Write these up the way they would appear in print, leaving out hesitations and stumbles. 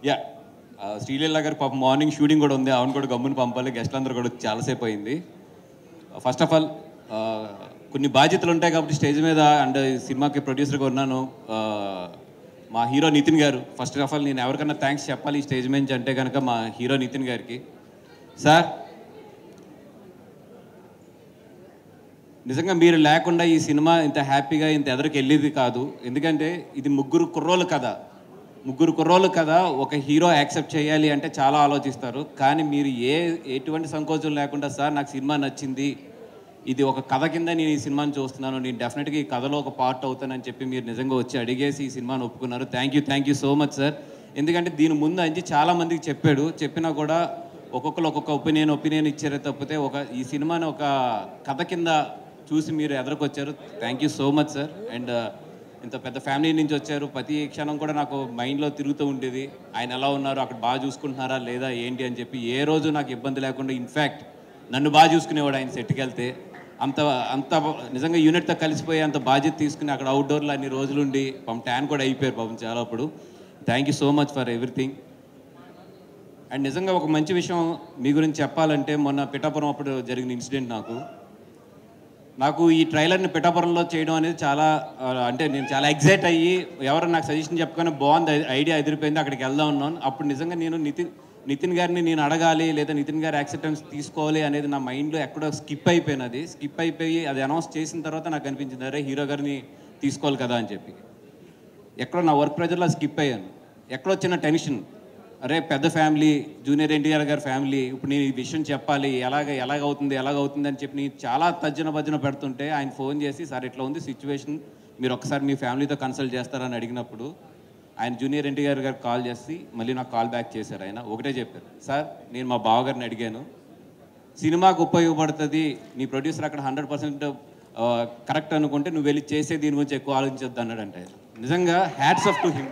Yeah Sreeleela గారు పాపం morning shooting కూడా ఉంది, అవును కూడా గమ్ముని పంపాలి, గెస్ట్లు అందరూ కూడా చాలాసేపు అయింది. ఫస్ట్ ఆఫ్ ఆల్ కొన్ని బాధ్యతలు ఉంటాయి కాబట్టి స్టేజ్ మీద అండ్ సినిమాకి ప్రొడ్యూసర్గా ఉన్నాను. మా హీరో నితిన్ గారు, ఫస్ట్ ఆఫ్ ఆల్ నేను ఎవరికన్నా థ్యాంక్స్ చెప్పాలి ఈ స్టేజ్ నుంచి అంటే కనుక మా హీరో నితిన్ గారికి. సార్ నిజంగా మీరు లేకుండా ఈ సినిమా ఇంత హ్యాపీగా ఇంత ఎదరికి వెళ్ళేది కాదు. ఎందుకంటే ఇది ముగ్గురు కుర్రోళ్ళు కదా, ఒక హీరో యాక్సెప్ట్ చేయాలి అంటే చాలా ఆలోచిస్తారు. కానీ మీరు ఎటువంటి సంకోచం లేకుండా సార్ నాకు సినిమా నచ్చింది, ఇది ఒక కథ కింద నేను ఈ సినిమాని చూస్తున్నాను, నేను డెఫినెట్గా ఈ కథలో ఒక పార్ట్ అవుతానని చెప్పి మీరు నిజంగా వచ్చి అడిగేసి ఈ సినిమాని ఒప్పుకున్నారు. Thank you so much sir. ఎందుకంటే దీని ముందు అంచి చాలామందికి చెప్పినా కూడా ఒక్కొక్కరు ఒక్కొక్క ఒపీనియన్ ఇచ్చారే తప్పితే ఈ సినిమాని ఒక కథ కింద చూసి మీరు ఎదరికొచ్చారు. Thank you so much sir. And ఇంత పెద్ద ఫ్యామిలీ నుంచి వచ్చారు. ప్రతి క్షణం కూడా నాకు మైండ్లో తిరుగుతూ ఉండేది, ఆయన ఎలా ఉన్నారు, అక్కడ బాగా చూసుకుంటున్నారా లేదా ఏంటి అని చెప్పి. ఏ రోజు నాకు ఇబ్బంది లేకుండా ఇన్ఫ్యాక్ట్ నన్ను బాగా చూసుకునేవాడు ఆయన సెట్కి వెళ్తే. అంత నిజంగా యూనిట్తో కలిసిపోయి అంత బాధ్యత తీసుకుని అక్కడ అవుట్డోర్లో అన్ని రోజులుండి పాపం ట్యాన్ కూడా అయిపోయారు పాపం చాలా. అప్పుడు thank you so much for everything. And నిజంగా ఒక మంచి విషయం మీ గురించి చెప్పాలంటే, మొన్న పిఠాపురం అప్పుడు జరిగిన ఇన్సిడెంట్ నాకు ఈ ట్రైలర్ని పిఠాపురంలో చేయడం అనేది అంటే నేను చాలా ఎగ్జైట్ అయ్యి ఎవరు నాకు సజెషన్ చెప్పుకొని బాగుంది, ఐడియా ఎదిరిపోయింది, అక్కడికి వెళ్దాం ఉన్నాను. అప్పుడు నిజంగా నేను నితిన్ గారిని నేను అడగాలి లేదా నితిన్ గారి యాక్సెప్టెన్స్ తీసుకోవాలి అనేది నా మైండ్లో ఎక్కడో స్కిప్ అయిపోయి అది అనౌన్స్ చేసిన తర్వాత నాకు అనిపించింది, అరే హీరో గారిని తీసుకోవాలి కదా అని చెప్పి. ఎక్కడో నా వర్క్ ప్రెజర్లో స్కిప్ అయ్యాను. ఎక్కడో చిన్న టెన్షన్, అరే పెద్ద ఫ్యామిలీ, జూనియర్ ఎన్టీఆర్ గారి ఫ్యామిలీ, ఇప్పుడు నేను ఈ విషయం చెప్పాలి, ఎలాగవుతుంది అని చెప్పి నేను చాలా భజన పెడుతుంటే ఆయన ఫోన్ చేసి, సార్ ఇట్లా ఉంది సిచ్యువేషన్, మీరు ఒకసారి మీ ఫ్యామిలీతో కన్సల్ట్ చేస్తారని అడిగినప్పుడు ఆయన జూనియర్ ఎన్టీఆర్ గారికి కాల్ చేసి మళ్ళీ నాకు కాల్ బ్యాక్ చేశారు. ఆయన ఒకటే చెప్పారు, సార్ నేను మా బావగారిని అడిగాను, సినిమాకు ఉపయోగపడుతుంది, నీ ప్రొడ్యూసర్ అక్కడ 100% కరెక్ట్ అనుకుంటే నువ్వు వెళ్ళి చేసే దీని గురించి ఎక్కువ ఆలోచించొద్దు అన్నాడంటే. నిజంగా హ్యాట్స్ ఆఫ్ టు హిమ్.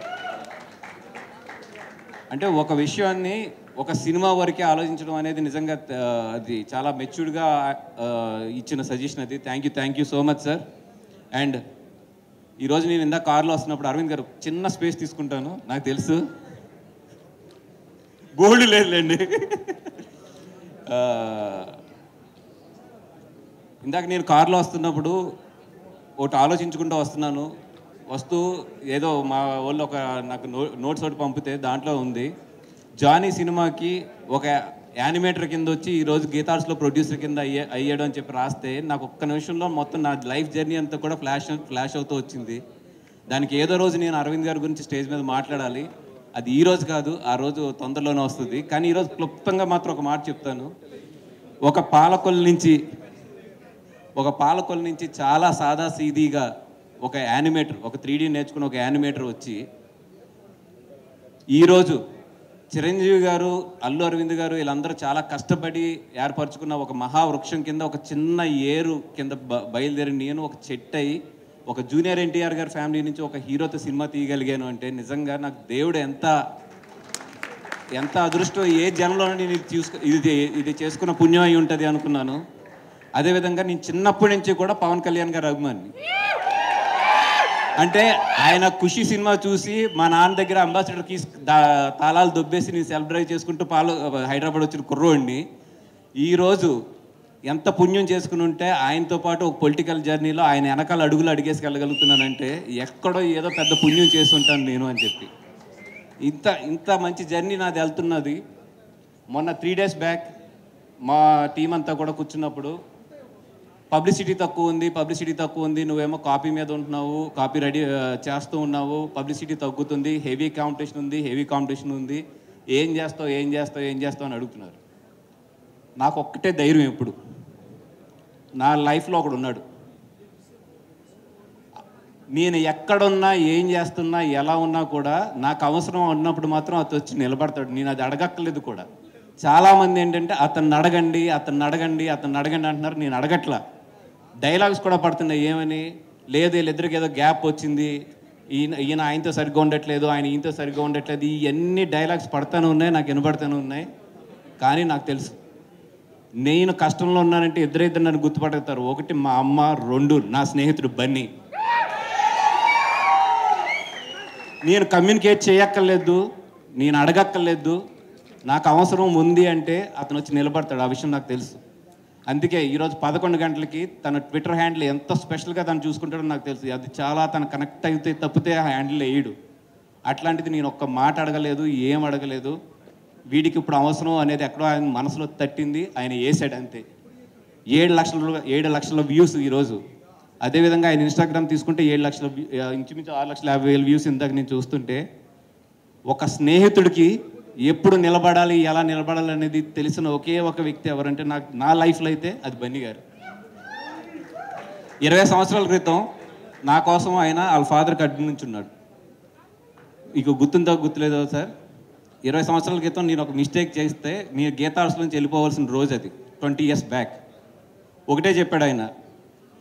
అంటే ఒక విషయాన్ని ఒక సినిమా వరకే ఆలోచించడం అనేది నిజంగా అది చాలా మెచ్యూర్డ్గా ఇచ్చిన సజెషన్ అది. Thank you so much sir. And ఈరోజు నేను ఇందాక కార్లో వస్తున్నప్పుడు అరవింద్ గారు చిన్న స్పేస్ తీసుకుంటాను, నాకు తెలుసు గోల్డ్ లేదులేండి. ఇందాక నేను కార్లో వస్తున్నప్పుడు ఒకటి ఆలోచించుకుంటూ వస్తూ ఏదో మా వాళ్ళు నాకు నోట్స్ ఒకటి పంపితే దాంట్లో ఉంది, జానీ సినిమాకి ఒక యానిమేటర్ కింద వచ్చి ఈరోజు గీతార్స్లో ప్రొడ్యూసర్ కింద అయ్యాడు అని చెప్పి రాస్తే నాకు ఒక్క నిమిషంలో మొత్తం నా లైఫ్ జర్నీ అంతా కూడా ఫ్లాష్ అవుతూ వచ్చింది. దానికి ఏదో రోజు నేను అరవింద్ గారి గురించి స్టేజ్ మీద మాట్లాడాలి. అది ఈ రోజు కాదు, ఆ రోజు తొందరలోనే వస్తుంది. కానీ ఈరోజు క్లుప్తంగా మాత్రం ఒక మాట చెప్తాను. ఒక పాలకొల నుంచి చాలా సాదా సీదీగా ఒక యానిమేటర్, ఒక 3D నేర్చుకున్న ఒక యానిమేటర్ వచ్చి ఈరోజు చిరంజీవి గారు, అల్లు అరవింద్ గారు వీళ్ళందరూ చాలా కష్టపడి ఏర్పరచుకున్న ఒక మహావృక్షం కింద ఒక చిన్న ఏరు కింద బయలుదేరి నేను ఒక చెట్టు అయ్యి ఒక జూనియర్ ఎన్టీఆర్ గారి ఫ్యామిలీ నుంచి ఒక హీరోతో సినిమా తీయగలిగాను అంటే నిజంగా నాకు దేవుడు ఎంత అదృష్టం, ఏ జనంలో నేను ఇది చేసుకున్న పుణ్యం అయి ఉంటుంది అనుకున్నాను. అదేవిధంగా నేను చిన్నప్పటి నుంచి కూడా పవన్ కళ్యాణ్ గారి అభిమాని. అంటే ఆయన ఖుషి సినిమా చూసి మా నాన్న దగ్గర అంబాసిడర్కి తాళాలు దొబ్బేసి నేను సెల్ఫ్ డ్రైవ్ చేసుకుంటూ హైదరాబాద్ వచ్చిన కుర్రోడిని ఈరోజు ఎంత పుణ్యం చేసుకుని ఉంటే ఆయనతో పాటు ఒక పొలిటికల్ జర్నీలో ఆయన వెనకాల అడుగులు అడిగేసుకెళ్ళగలుగుతున్నానంటే ఎక్కడో ఏదో పెద్ద పుణ్యం చేస్తుంటాను నేను అని చెప్పి. ఇంత మంచి జర్నీ నాది వెళ్తున్నది. మొన్న 3 days బ్యాక్ మా టీం అంతా కూడా కూర్చున్నప్పుడు పబ్లిసిటీ తక్కువ ఉంది, నువ్వేమో కాపీ మీద ఉంటున్నావు, కాపీ రెడీ చేస్తూ ఉన్నావు, పబ్లిసిటీ తగ్గుతుంది, హెవీ కాంపిటీషన్ ఉంది, ఏం చేస్తావు అని అడుగుతున్నారు. నాకు ఒక్కటే ధైర్యం, ఎప్పుడు నా లైఫ్లో ఒకడు ఉన్నాడు, నేను ఎక్కడున్నా ఏం చేస్తున్నా ఎలా ఉన్నా కూడా నాకు అవసరం ఉన్నప్పుడు మాత్రం అతను వచ్చి నిలబడతాడు. నేను అది అడగక్కర్లేదు కూడా. చాలామంది ఏంటంటే అతన్ని అడగండి అంటున్నారు, నేను అడగట్లా. డైలాగ్స్ కూడా పడుతున్నాయి, ఏమని లేదు వీళ్ళిద్దరికి ఏదో గ్యాప్ వచ్చింది, ఈయన ఆయనతో సరిగ్గా ఉండట్లేదు, ఆయన ఈయనతో సరిగ్గా ఉండట్లేదు, ఇవన్నీ డైలాగ్స్ పడుతూనే ఉన్నాయి, నాకు వినపడుతూనే ఉన్నాయి. కానీ నాకు తెలుసు నేను కష్టంలో ఉన్నానంటే ఇద్దరు నన్ను గుర్తుపడతారు. ఒకటి మా అమ్మ, 2 నా స్నేహితుడు బన్నీ. నేను కమ్యూనికేట్ చేయక్కర్లేదు, నేను అడగక్కర్లేదు, నాకు అవసరం ఉంది అంటే అతను వచ్చి నిలబడతాడు. ఆ విషయం నాకు తెలుసు. అందుకే ఈరోజు 11 గంటలకి తన ట్విట్టర్ హ్యాండిల్ ఎంత స్పెషల్గా తను చూసుకుంటాడో నాకు తెలుసు. అది చాలా తను కనెక్ట్ అయితే తప్పితే ఆ హ్యాండిల్ వేయడు. అట్లాంటిది నేను ఒక్క మాట అడగలేదు, ఏం అడగలేదు. వీడికి ఇప్పుడు అవసరం అనేది ఎక్కడో ఆయన మనసులో తట్టింది, ఆయన వేసాడు అంతే. 7 లక్షల వ్యూస్ ఈరోజు. అదేవిధంగా ఆయన ఇన్స్టాగ్రామ్ తీసుకుంటే 7 లక్షల, ఇంచుమించు 6,50,000 వ్యూస్ ఇందాక నేను చూస్తుంటే, ఒక స్నేహితుడికి ఎప్పుడు నిలబడాలి, ఎలా నిలబడాలి అనేది తెలిసిన ఒకే ఒక వ్యక్తి ఎవరంటే నా లైఫ్లో అయితే అది బన్నీ గారు. 20 సంవత్సరాల క్రితం నా కోసం ఆయన వాళ్ళ ఫాదర్కి అడ్డు నుంచి ఉన్నాడు. మీకు గుర్తుందో గుర్తులేదో సార్, 20 సంవత్సరాల క్రితం నేను ఒక మిస్టేక్ చేస్తే మీరు గీతా హాస్టల్ నుంచి వెళ్ళిపోవాల్సిన రోజు అది, 20 years బ్యాక్. ఒకటే చెప్పాడు ఆయన,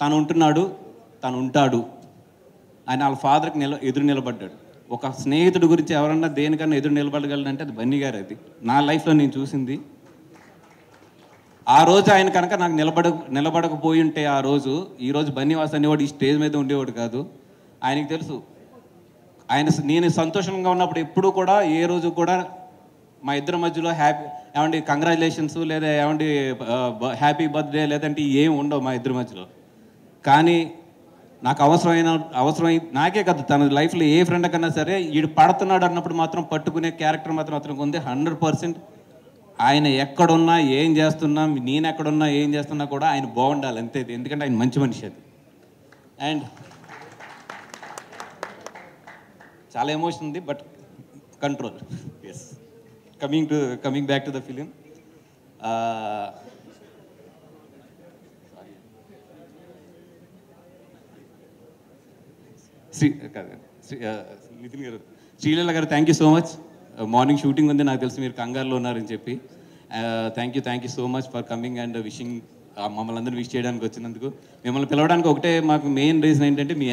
తను ఉంటున్నాడు, తను ఉంటాడు. ఆయన వాళ్ళ ఫాదర్కి ఎదురు నిలబడ్డాడు. ఒక స్నేహితుడి గురించి ఎవరన్నా దేనికన్నా ఎదురు నిలబడగలనంటే అది బన్నీ గారు. అది నా లైఫ్లో నేను చూసింది. ఆ రోజు ఆయన కనుక నాకు నిలబడకపోయి ఉంటే ఆ రోజు, ఈరోజు బన్నీవాస్ అనేవాడు ఈ స్టేజ్ మీద ఉండేవాడు కాదు. ఆయనకి తెలుసు, నేను సంతోషంగా ఉన్నప్పుడు ఎప్పుడూ కూడా ఏ రోజు కూడా మా ఇద్దరి మధ్యలో ఏమండి కంగ్రాచులేషన్స్ లేదా ఏమండి హ్యాపీ బర్త్డే లేదంటే ఏం ఉండవు మా ఇద్దరి మధ్యలో. కానీ నాకు అవసరమై నాకే కదా, తన లైఫ్లో ఏ ఫ్రెండ్ కన్నా సరే వీడు పడుతున్నాడు అన్నప్పుడు మాత్రం పట్టుకునే క్యారెక్టర్ మాత్రం అతనికి ఉంది 100%. ఆయన ఎక్కడున్నా ఏం చేస్తున్నా, నేను ఎక్కడున్నా ఏం చేస్తున్నా కూడా ఆయన బాగుండాలి అంతే. ఎందుకంటే ఆయన మంచి మనిషి. అది అండ్ చాలా ఎమోషన్ ఉంది, but control. Yes, coming back to the film. Nithin garu, Sreeleela garu, thank you so much. Morning shooting ఉంది, నాకు తెలిసి మీరు కంగారులో ఉన్నారని చెప్పి. Thank you so much for coming and wishing. మమ్మల్ని అందరూ విష్ చేయడానికి వచ్చినందుకు. మిమ్మల్ని పిలవడానికి ఒకటే మాకు మెయిన్ రీజన్ ఏంటంటే మీ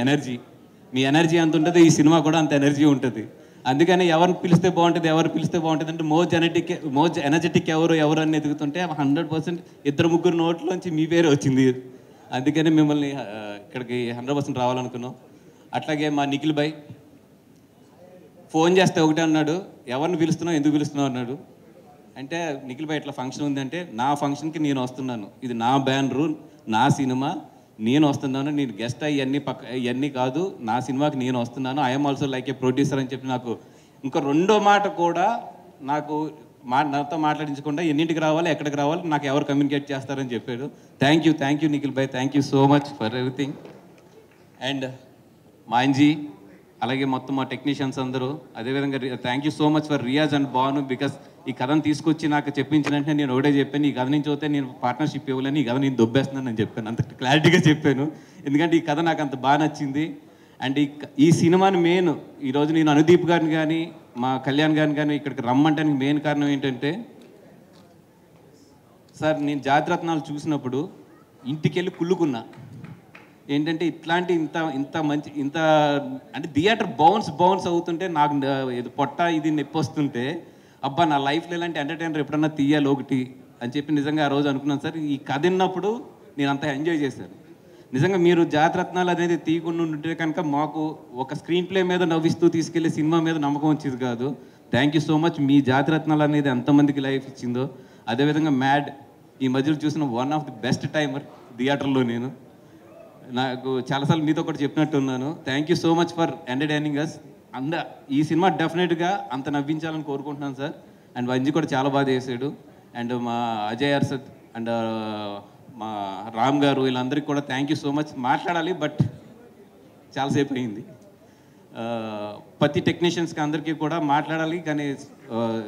ఎనర్జీ అంత ఉంటుంది, ఈ సినిమా కూడా అంత ఎనర్జీ ఉంటుంది. అందుకని ఎవరిని పిలిస్తే బాగుంటుంది అంటే మోస్ట్ ఎనర్జెటిక్ ఎవరు అని ఎదుగుతుంటే 100% 2-3 నోట్లోంచి మీ పేరు వచ్చింది. అందుకని మిమ్మల్ని ఇక్కడికి 100% రావాలనుకున్నాం. అట్లాగే మా నిఖిల్ భాయ్ ఫోన్ చేస్తే ఒకటే అన్నాడు, ఎవరిని పిలుస్తున్నావు, ఎందుకు పిలుస్తున్నావు అన్నాడు. అంటే నిఖిల్ భాయ్ ఇట్లా ఫంక్షన్ ఉందంటే, నా ఫంక్షన్కి నేను వస్తున్నాను, ఇది నా బ్యానరు, నా సినిమా, నేను వస్తున్నాను, నేను గెస్ట్ ఇవన్నీ కాదు, నా సినిమాకి నేను వస్తున్నాను, I'm also like A producer అని చెప్పి నాకు ఇంకా రెండో మాట కూడా నాతో మాట్లాడించకుండా ఎన్నింటికి రావాలి, ఎక్కడికి రావాలి, నాకు ఎవరు కమ్యూనికేట్ చేస్తారని చెప్పాడు. థ్యాంక్ యూ నిఖిల్ భాయ్, thank you so much for everything. And Manji, అలాగే మొత్తం మా టెక్నీషియన్స్ అందరూ, అదేవిధంగా thank you so much for Riaz and Banu. Because ఈ కథను తీసుకొచ్చి నాకు చెప్పించిన వెంటనే నేను ఒకటే చెప్పాను, ఈ కథ నుంచి పోతే నేను పార్ట్నర్షిప్ ఇవ్వలేని, ఈ కథ నేను దొబ్బేస్తున్నాను అని చెప్పాను. అంత క్లారిటీగా చెప్పాను, ఎందుకంటే ఈ కథ నాకు అంత బాగా నచ్చింది. అండ్ ఈ సినిమాని మెయిన్ ఈరోజు నేను అనుదీప్ గారిని కానీ మా కళ్యాణ్ గారిని కానీ ఇక్కడికి రమ్మంటానికి మెయిన్ కారణం ఏంటంటే, సార్ నేను జాతిరత్నాలు చూసినప్పుడు ఇంటికి వెళ్ళి కుళ్ళుకున్నా. ఏంటంటే ఇట్లాంటి ఇంత మంచి అంటే థియేటర్ బౌన్స్ అవుతుంటే నాకు పొట్ట ఇది నొప్పి వస్తుంటే, అబ్బా నా లైఫ్లో ఇలాంటి ఎంటర్టైనర్ ఎప్పుడన్నా తీయాలి ఒకటి అని చెప్పి నిజంగా ఆ రోజు అనుకున్నాను సార్. ఈ కథ విన్నప్పుడు నేను అంతా ఎంజాయ్ చేశాను. నిజంగా మీరు జాతిరత్నాలు అనేది తీయకుండా ఉంటే కనుక మాకు ఒక స్క్రీన్ ప్లే మీద నవ్విస్తూ తీసుకెళ్లే సినిమా మీద నమ్మకం వచ్చేది కాదు. Thank you so much. మీ జాతిరత్నాలు అనేది ఎంతమందికి లైఫ్ ఇచ్చిందో, అదేవిధంగా మ్యాడ్ ఈ మధ్యలో చూసిన one of the best timer థియేటర్లో. నాకు చాలాసార్లు మీతో కూడా చెప్పినట్టున్నాను. Thank you so much for entertaining us. ఈ సినిమా డెఫినెట్గా అంత నవ్వించాలని కోరుకుంటున్నాను సార్. అండ్ వంజీ కూడా చాలా బాగా చేశాడు. అండ్ మా అజయ్ అర్సద్ అండ్ మా రామ్ గారు, వీళ్ళందరికీ కూడా థ్యాంక్ యూ సో మచ్. మాట్లాడాలి బట్ చాలాసేపు అయింది. ప్రతి టెక్నీషియన్స్కి అందరికీ కూడా మాట్లాడాలి, కానీ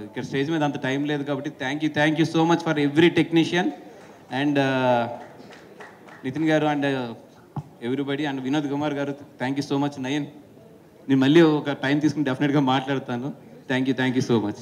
ఇక్కడ స్టేజ్ మీద అంత టైం లేదు కాబట్టి thank you so much for every technician. And Nitin garu and everybody and Vinod Kumar garu, thank you so much. Nayan, నేను మళ్ళీ ఒక టైం తీసుకుని డెఫినెట్గా మాట్లాడతాను. Thank you so much.